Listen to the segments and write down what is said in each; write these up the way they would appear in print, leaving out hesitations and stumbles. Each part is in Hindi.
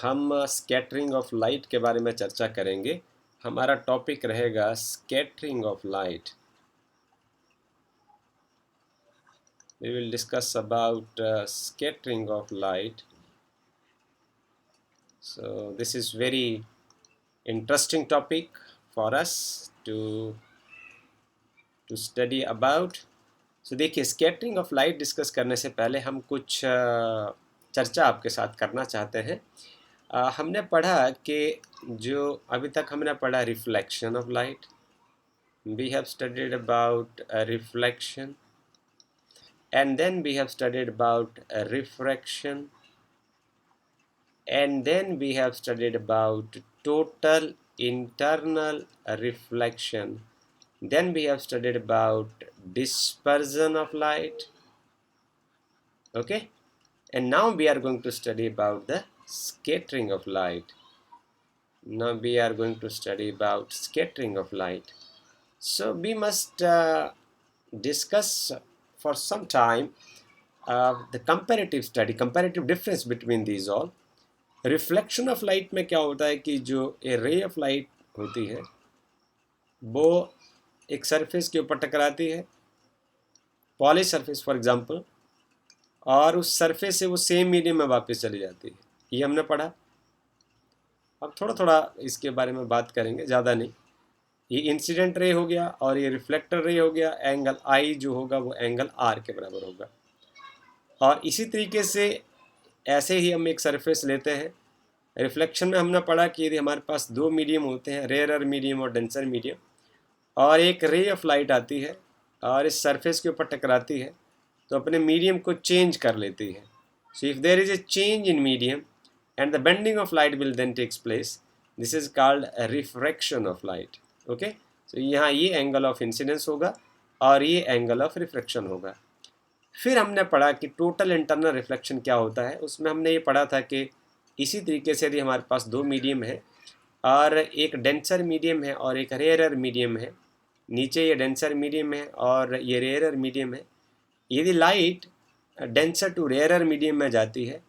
हम स्कैटरिंग ऑफ लाइट के बारे में चर्चा करेंगे। हमारा टॉपिक रहेगा scattering of light. We will discuss about scattering of light. So this is very interesting topic for us to study about. So देखिए, स्कैटरिंग ऑफ लाइट डिस्कस करने से पहले हम कुछ चर्चा आपके साथ करना चाहते हैं। हमने पढ़ा कि जो अभी तक हमने पढ़ा reflection of light, we have studied about reflection, and then we have studied about refraction, and then we have studied about total internal reflection, then we have studied about dispersion of light. Okay, and now we are going to study about the scattering of light. Now we are going to study about scattering of light. So we must discuss for some time the comparative study, comparative difference between these all. Reflection of light में क्या होता है कि जो ए रे ऑफ लाइट होती है वो एक सरफेस के ऊपर टकराती है, पॉलिश सरफेस फॉर एग्जांपल, और उस सरफेस से वो सेम मीडियम में वापस चली जाती है। ये हमने पढ़ा। अब थोड़ा थोड़ा इसके बारे में बात करेंगे, ज़्यादा नहीं। ये इंसिडेंट रे हो गया और ये रिफ्लेक्टर रे हो गया। एंगल आई जो होगा वो एंगल आर के बराबर होगा। और इसी तरीके से ऐसे ही हम एक सरफेस लेते हैं। रिफ्लेक्शन में हमने पढ़ा कि यदि हमारे पास दो मीडियम होते हैं, रेयरर मीडियम और डेंसर मीडियम, और एक रे ऑफ लाइट आती है और इस सरफेस के ऊपर टकराती है तो अपने मीडियम को चेंज कर लेती है। So if there is a change in medium and the bending of light will then takes place, this is called refraction of light. Okay, तो यहाँ ये एंगल ऑफ इंसिडेंस होगा और ये एंगल ऑफ रिफ्रैक्शन होगा। फिर हमने पढ़ा कि टोटल इंटरनल रिफ्लेक्शन क्या होता है। उसमें हमने ये पढ़ा था कि इसी तरीके से यदि हमारे पास दो मीडियम है और एक डेंसर मीडियम है और एक रेयरर मीडियम है, नीचे ये डेंसर मीडियम है और ये रेयरर मीडियम है, यदि light denser to rarer medium में जाती है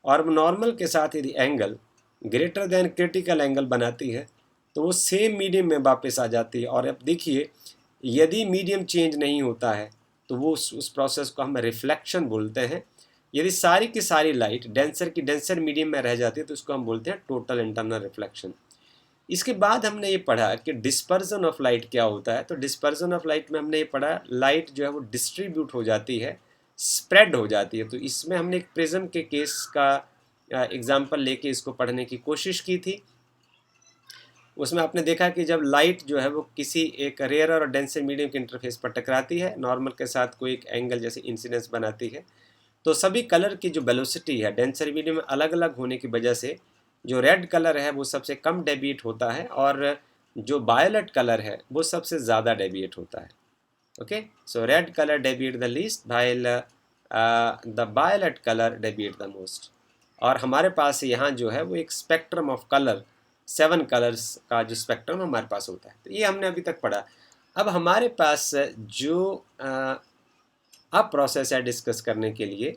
और नॉर्मल के साथ यदि angle greater than critical angle बनाती है तो वो सेम मीडियम में वापस आ जाती है। और अब देखिए, यदि मीडियम चेंज नहीं होता है तो वो उस प्रोसेस को हम रिफ्लेक्शन बोलते हैं। यदि सारी की सारी लाइट डेंसर की डेंसर मीडियम में रह जाती है तो उसको हम बोलते हैं टोटल इंटरनल रिफ्लेक्शन। इसके बाद हमने ये पढ़ा कि डिस्पर्जन ऑफ लाइट क्या होता है। तो डिस्पर्जन ऑफ लाइट में हमने ये पढ़ा, लाइट जो है वो डिस्ट्रीब्यूट हो जाती है, स्प्रेड हो जाती है। तो इसमें हमने एक प्रिज्म के केस का एग्जाम्पल लेके इसको पढ़ने की कोशिश की थी। उसमें आपने देखा कि जब लाइट जो है वो किसी एक रेयर और डेंसर मीडियम के इंटरफेस पर टकराती है, नॉर्मल के साथ कोई एक एंगल जैसे इंसिडेंस बनाती है, तो सभी कलर की जो वेलोसिटी है डेंसर मीडियम में अलग अलग होने की वजह से जो रेड कलर है वो सबसे कम डेविएट होता है और जो वायलेट कलर है वो सबसे ज़्यादा डेविएट होता है। Okay, so red colour deviate the least while the violet colour deviate the most. और हमारे पास यहाँ जो है वो एक स्पेक्ट्रम ऑफ कलर, 7 कलर्स का जो स्पेक्ट्रम हमारे पास होता है। तो ये हमने अभी तक पढ़ा। अब हमारे पास जो अब प्रोसेस है डिस्कस करने के लिए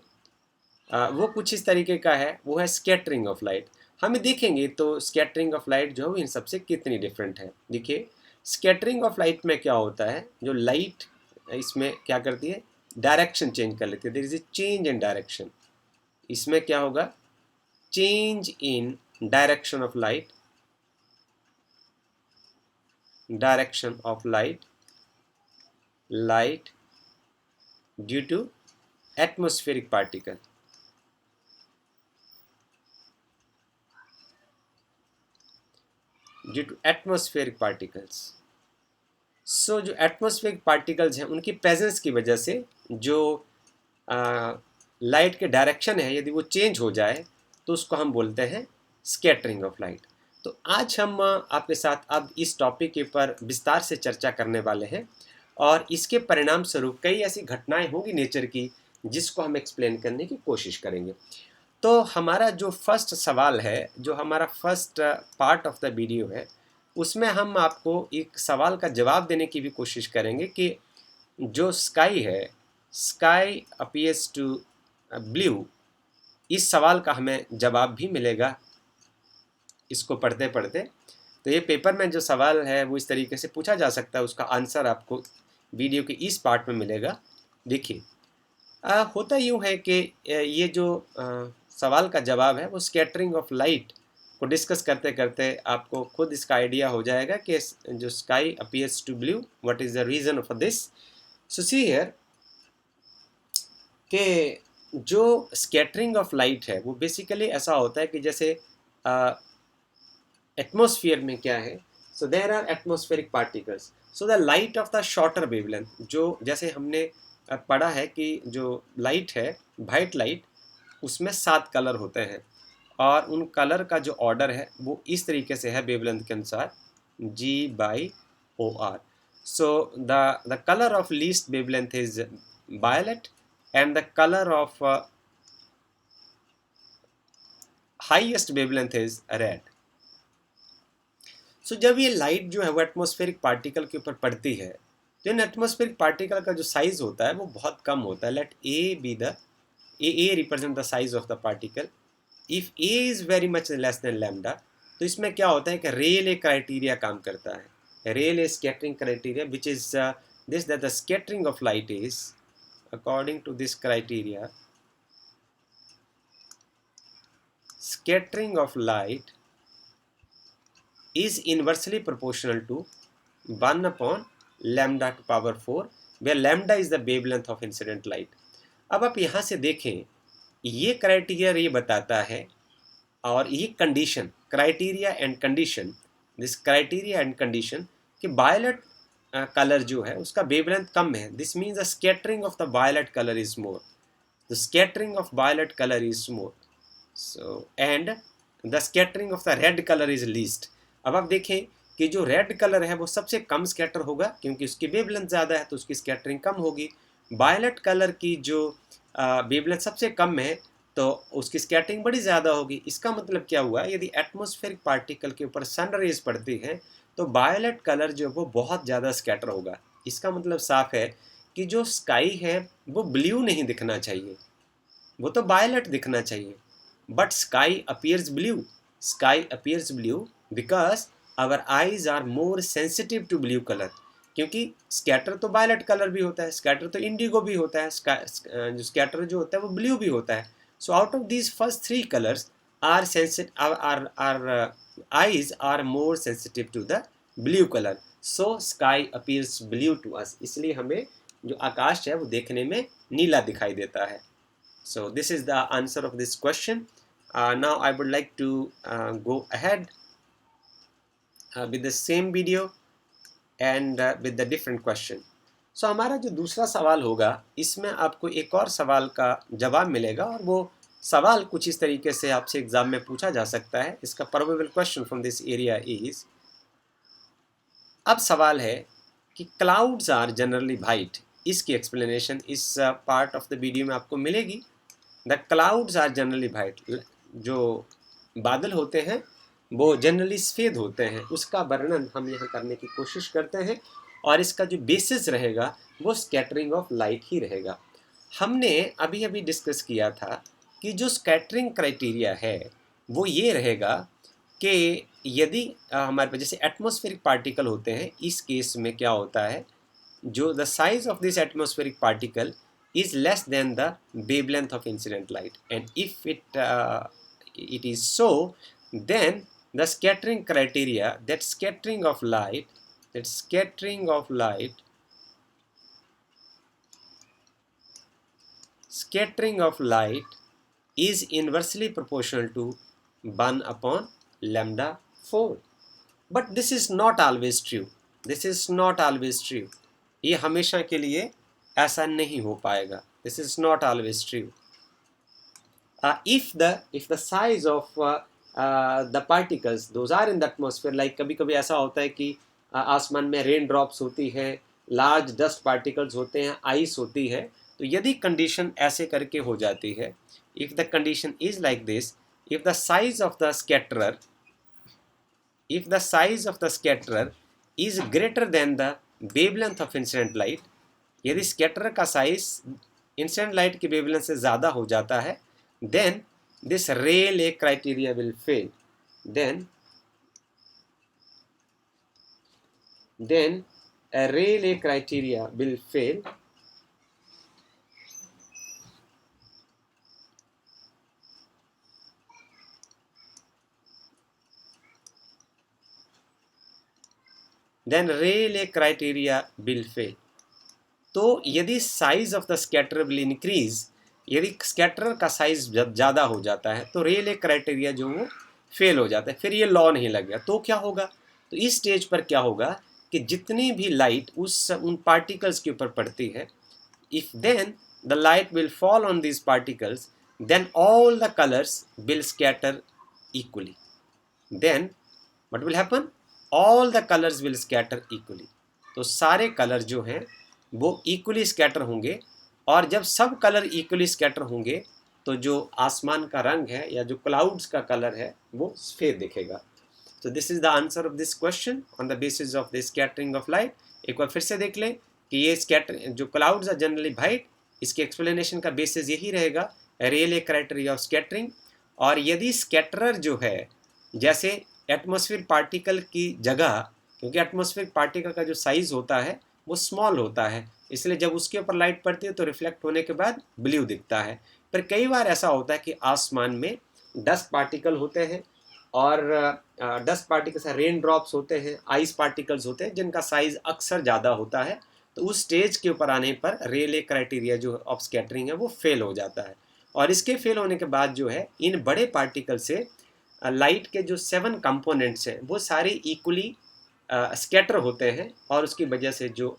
वो कुछ इस तरीके का है, वो है स्कैटरिंग ऑफ लाइट। हमें देखेंगे तो स्कैटरिंग ऑफ लाइट जो है इन सबसे कितनी डिफरेंट है। देखिए, स्कैटरिंग ऑफ लाइट में क्या होता है, जो लाइट इसमें क्या करती है, डायरेक्शन चेंज कर लेती है। There is a change in direction. इसमें क्या होगा, change in direction of light, direction of light due to atmospheric particle. Due to atmospheric particles. So जो एटमॉस्फेरिक पार्टिकल्स हैं उनकी प्रेजेंस की वजह से जो लाइट के डायरेक्शन है यदि वो चेंज हो जाए तो उसको हम बोलते हैं स्कैटरिंग ऑफ लाइट। तो आज हम आपके साथ अब इस टॉपिक के ऊपर विस्तार से चर्चा करने वाले हैं और इसके परिणाम स्वरूप कई ऐसी घटनाएं होंगी नेचर की जिसको हम एक्सप्लेन करने की कोशिश करेंगे। तो हमारा जो फर्स्ट सवाल है, जो हमारा first part of the video है, उसमें हम आपको एक सवाल का जवाब देने की भी कोशिश करेंगे कि जो स्काई है, स्काई अपीयर्स टू ब्लू, इस सवाल का हमें जवाब भी मिलेगा इसको पढ़ते पढ़ते। तो ये पेपर में जो सवाल है वो इस तरीके से पूछा जा सकता है, उसका आंसर आपको वीडियो के इस पार्ट में मिलेगा। देखिए, होता यूँ है कि ये जो सवाल का जवाब है वो स्कैटरिंग ऑफ लाइट को डिस्कस करते करते आपको खुद इसका आइडिया हो जाएगा कि जो sky appears to blue, what is the reason for this. So see here कि जो स्कैटरिंग ऑफ लाइट है वो बेसिकली ऐसा होता है कि जैसे एटमॉस्फेयर में क्या है, so there are atmospheric particles, so the light of the shorter wavelength, जो जैसे हमने पढ़ा है कि जो लाइट है, वाइट लाइट, उसमें 7 कलर होते हैं और उन कलर का जो ऑर्डर है वो इस तरीके से है वेवलेंथ के अनुसार, G/OR। So the colour of least wavelength is violet and the colour of highest wavelength is red. So जब ये लाइट जो है वो एटमॉस्फेरिक पार्टिकल के ऊपर पड़ती है, तो इन एटमॉस्फेरिक पार्टिकल का जो साइज होता है वो बहुत कम होता है। Let a be the a represent the size of the particle. If a is very much less than lambda, तो इसमें क्या होता है कि रेले क्राइटेरिया काम करता है। Rayleigh scattering criteria which is this, that the scattering of light is according to this criteria, scattering of light is inversely proportional to 1 upon lambda to power 4, where lambda is the wavelength of incident light। अब आप यहाँ से देखें, ये क्राइटेरिया ये बताता है और ये condition, criteria and condition, this criteria and condition कि वायलेट कलर जो है उसका वेवलेंथ कम है। This means the scattering of the violet colour is more, the scattering of violet colour is more, so and the scattering of the red colour is least. अब आप देखें कि जो रेड कलर है वो सबसे कम स्कैटर होगा क्योंकि उसकी वेवलेंथ ज़्यादा है तो उसकी स्कैटरिंग कम होगी। वायलेट कलर की जो वेवलेंथ सबसे कम है तो उसकी स्कैटरिंग बड़ी ज़्यादा होगी। इसका मतलब क्या हुआ, यदि एटमॉस्फेरिक पार्टिकल के ऊपर सन रेज पड़ती है तो वायलेट कलर जो वो बहुत ज़्यादा स्कैटर होगा। इसका मतलब साफ है कि जो स्काई है वो ब्लू नहीं दिखना चाहिए, वो तो वायलेट दिखना चाहिए। But sky appears blue, sky appears blue because our eyes are more sensitive to blue colour, क्योंकि स्कैटर तो वायलेट कलर भी होता है, स्कैटर तो इंडिगो भी होता है, जो स्कैटर जो होता है वो ब्लू भी होता है। So out of these first 3 colours are sensitive, our eyes are more sensitive to the blue colour, so sky appears blue to us. इसलिए हमें जो आकाश है वो देखने में नीला दिखाई देता है। So this is the answer of this question. Now I would like to go ahead with the same video and with the different question. So हमारा जो दूसरा सवाल होगा इसमें आपको एक और सवाल का जवाब मिलेगा और वो सवाल कुछ इस तरीके से आपसे एग्जाम में पूछा जा सकता है। इसका probable question from this area is, अब सवाल है कि क्लाउड्स आर जनरली वाइट, इसकी एक्सप्लेनेशन इस पार्ट ऑफ द वीडियो में आपको मिलेगी। The clouds are generally white, जो बादल होते हैं वो जनरली सफ़ेद होते हैं, उसका वर्णन हम यहाँ करने की कोशिश करते हैं और इसका जो बेसिस रहेगा वो स्कैटरिंग ऑफ लाइट ही रहेगा। हमने अभी अभी डिस्कस किया था कि जो स्कैटरिंग क्राइटेरिया है वो ये रहेगा कि यदि हमारे पास जैसे एटमॉस्फेरिक पार्टिकल होते हैं, इस केस में क्या होता है, जो the size of this atmospheric particle is less than the wavelength of incident light, and if it is so, then the scattering criteria, that scattering of light is inversely proportional to 1 upon lambda 4. But this is not always true, ये हमेशा के लिए ऐसा नहीं हो पाएगा। This is not always true. If the size of the particles, those are in the atmosphere, like कभी कभी ऐसा होता है कि आसमान में रेन ड्रॉप्स होती है, लार्ज डस्ट पार्टिकल्स होते हैं, आइस होती है, तो यदि कंडीशन ऐसे करके हो जाती है, if the condition is like this, if the size of the scatterer is greater than the wavelength of incident light, यदि स्कैटरर का साइज इंसिडेंट लाइट की वेवलेंथ से ज़्यादा हो जाता है, then this Rayleigh criteria will fail, then then a Rayleigh criteria will fail. Then Rayleigh criteria will fail. तो यदि size of the scatter will increase, यदि स्कैटर का साइज जब ज़्यादा हो जाता है तो रेले क्राइटेरिया जो वो फेल हो जाता है, फिर ये लॉ नहीं लग गया। तो क्या होगा, तो इस स्टेज पर क्या होगा कि जितनी भी लाइट उन पार्टिकल्स के ऊपर पड़ती है, if then the light will fall on this particles, then all the colours will scatter equally. Then what will happen, all the colours will scatter equally. तो सारे कलर जो हैं वो इक्वली स्कैटर होंगे, और जब सब कलर इक्वली स्कैटर होंगे तो जो आसमान का रंग है या जो क्लाउड्स का कलर है वो सफ़ेद दिखेगा। तो this is the answer of this question on the basis of the scattering of light. एक बार फिर से देख लें कि ये स्कैटर जो क्लाउड्स आर जनरली वाइट, इसके एक्सप्लेनेशन का बेसिस यही रहेगा, रेले क्राइटेरिया ऑफ स्कैटरिंग। और यदि स्कैटरर जो है, जैसे एटमॉस्फेयर पार्टिकल की जगह, क्योंकि एटमॉस्फेयर पार्टिकल का जो साइज़ होता है वो स्मॉल होता है, इसलिए जब उसके ऊपर लाइट पड़ती है तो रिफ्लेक्ट होने के बाद ब्लू दिखता है। पर कई बार ऐसा होता है कि आसमान में डस्ट पार्टिकल होते हैं, और डस्ट पार्टिकल्स रेन ड्रॉप्स होते हैं, आइस पार्टिकल्स होते हैं जिनका साइज़ अक्सर ज़्यादा होता है। तो उस स्टेज के ऊपर आने पर रेले क्राइटेरिया जो ऑफ स्कैटरिंग है वो फेल हो जाता है। और इसके फेल होने के बाद जो है इन बड़े पार्टिकल से लाइट के जो 7 कंपोनेंट्स हैं वो सारे इक्वली स्कैटर होते हैं, और उसकी वजह से जो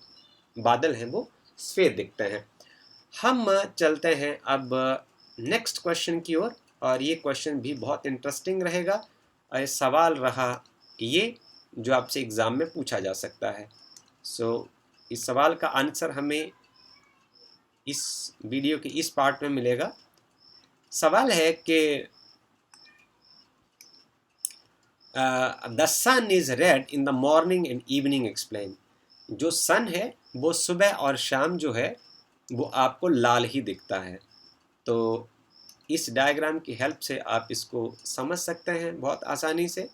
बादल हैं वो सफ़ेद दिखते हैं। हम चलते हैं अब नेक्स्ट क्वेश्चन की ओर, और ये क्वेश्चन भी बहुत इंटरेस्टिंग रहेगा, और सवाल रहा ये जो आपसे एग्ज़ाम में पूछा जा सकता है। सो इस सवाल का आंसर हमें इस वीडियो के इस पार्ट में मिलेगा। सवाल है कि the sun is red in the morning and evening explain. जो सन है वो सुबह और शाम जो है वो आपको लाल ही दिखता है। तो इस डायग्राम की हेल्प से आप इसको समझ सकते हैं बहुत आसानी से।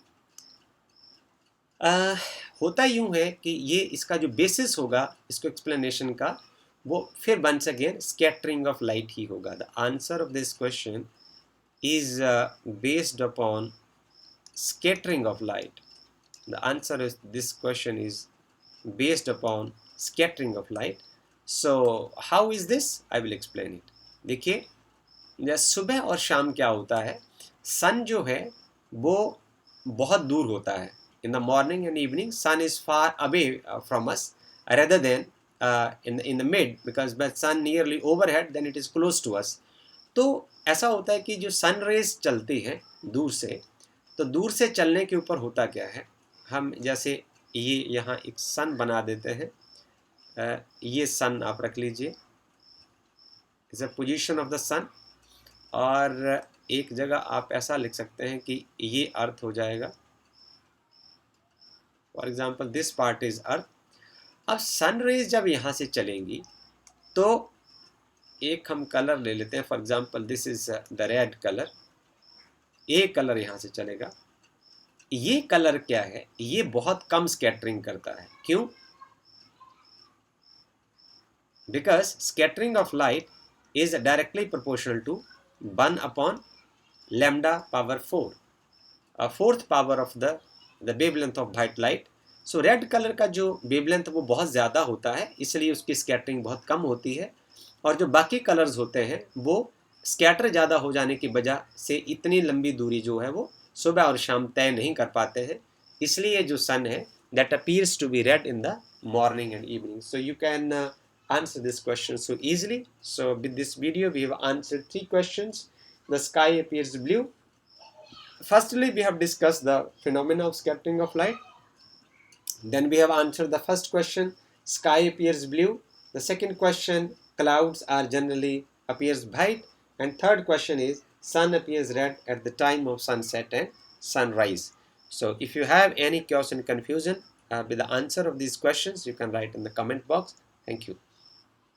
होता यूँ है कि ये इसका जो बेसिस होगा इसको एक्सप्लेनेशन का, वो फिर once again scattering of light ही होगा। The answer of this question is based upon scattering of light. The answer is this question is based upon scattering of light. So how is this? I will explain it. देखिए सुबह और शाम क्या होता है, सन जो है वो बहुत दूर होता है। In the morning and evening sun is far away from us rather than in the mid, because when sun nearly overhead then it is close to us. तो ऐसा होता है कि जो सन रेज चलती हैं दूर से, तो दूर से चलने के ऊपर होता क्या है, हम जैसे ये यहाँ एक सन बना देते हैं, ये सन आप रख लीजिए, is a position of the sun, और एक जगह आप ऐसा लिख सकते हैं कि ये अर्थ हो जाएगा, for example this part is earth. अब सन रेज जब यहाँ से चलेंगी तो एक हम कलर ले लेते हैं, for example this is the red colour, एक कलर यहाँ से चलेगा। ये कलर क्या है, ये बहुत कम स्कैटरिंग करता है। क्यों? Because scattering of light is directly proportional to 1 upon lambda power 4, fourth power of the wavelength of white light. So red colour का जो वेवलेंथ वो बहुत ज़्यादा होता है, इसलिए उसकी स्कैटरिंग बहुत कम होती है, और जो बाकी कलर्स होते हैं वो स्कैटर ज़्यादा हो जाने की वजह से इतनी लंबी दूरी जो है वो सुबह और शाम तय नहीं कर पाते हैं। इसलिए जो सन है that appears to be red in the morning and evening. So you can answer this question so easily. So with this video we have answered 3 questions. The sky appears blue. Firstly, we have discussed the phenomena of scattering of light. Then we have answered the first question, sky appears blue. The second question, clouds are generally appears white. And third question is sun appears red at the time of sunset and sunrise. So if you have any chaos and confusion with the answer of these questions, you can write in the comment box. Thank you.